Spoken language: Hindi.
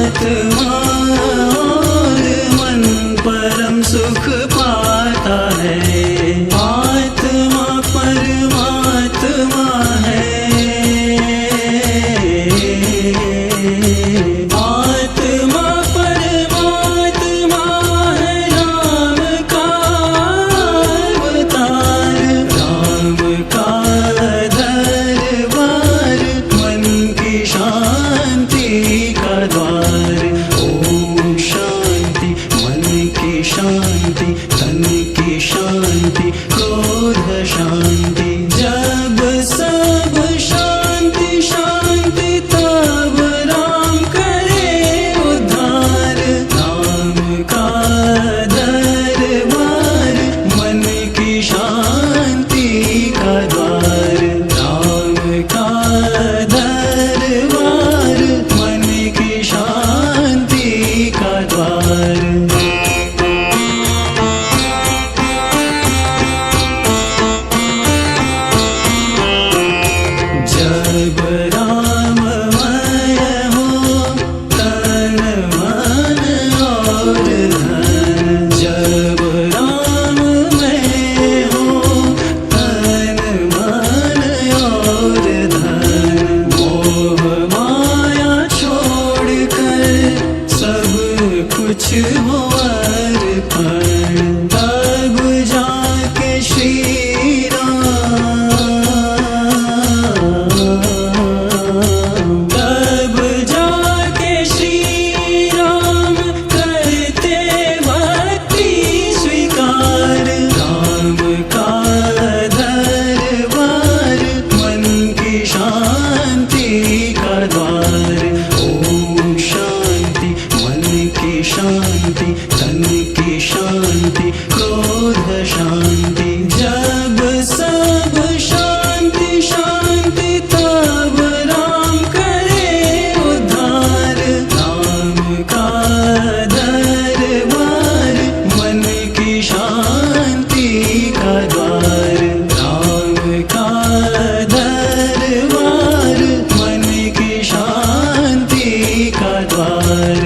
आत्मा और मन परम सुख पाता है। आत्मा परमात्मा है, आत्मा परमात्मा है, राम का अवतार, राम का दरबार, मन की शांति का द्वार। ओम शांति, मन की शांति, तन की शांति, क्रोध शांति। जब सब शांति शांति तब राम करे उद्धार। राम का दरबार, मन की शांति का द्वार, राम का दरबार, मन की शांति का द्वार। जब राममय हो तन मन और धन, जब राममय हो तन मन और धन। मोह माया छोड़कर सब कुछ हो अर्पण, तब जाके श्री राम, तब जाके श्री राम करते भक्ति स्वीकार। राम का दरबार, मन की शांति का द्वार। ओम शांति, मन की शांति, तन की शांति, क्रोध शांति। जब सब शांति शांति तब राम करे उद्धार। राम का दरबार, मन की शांति का द्वार, राम का दरबार, मन की शांति का द्वार।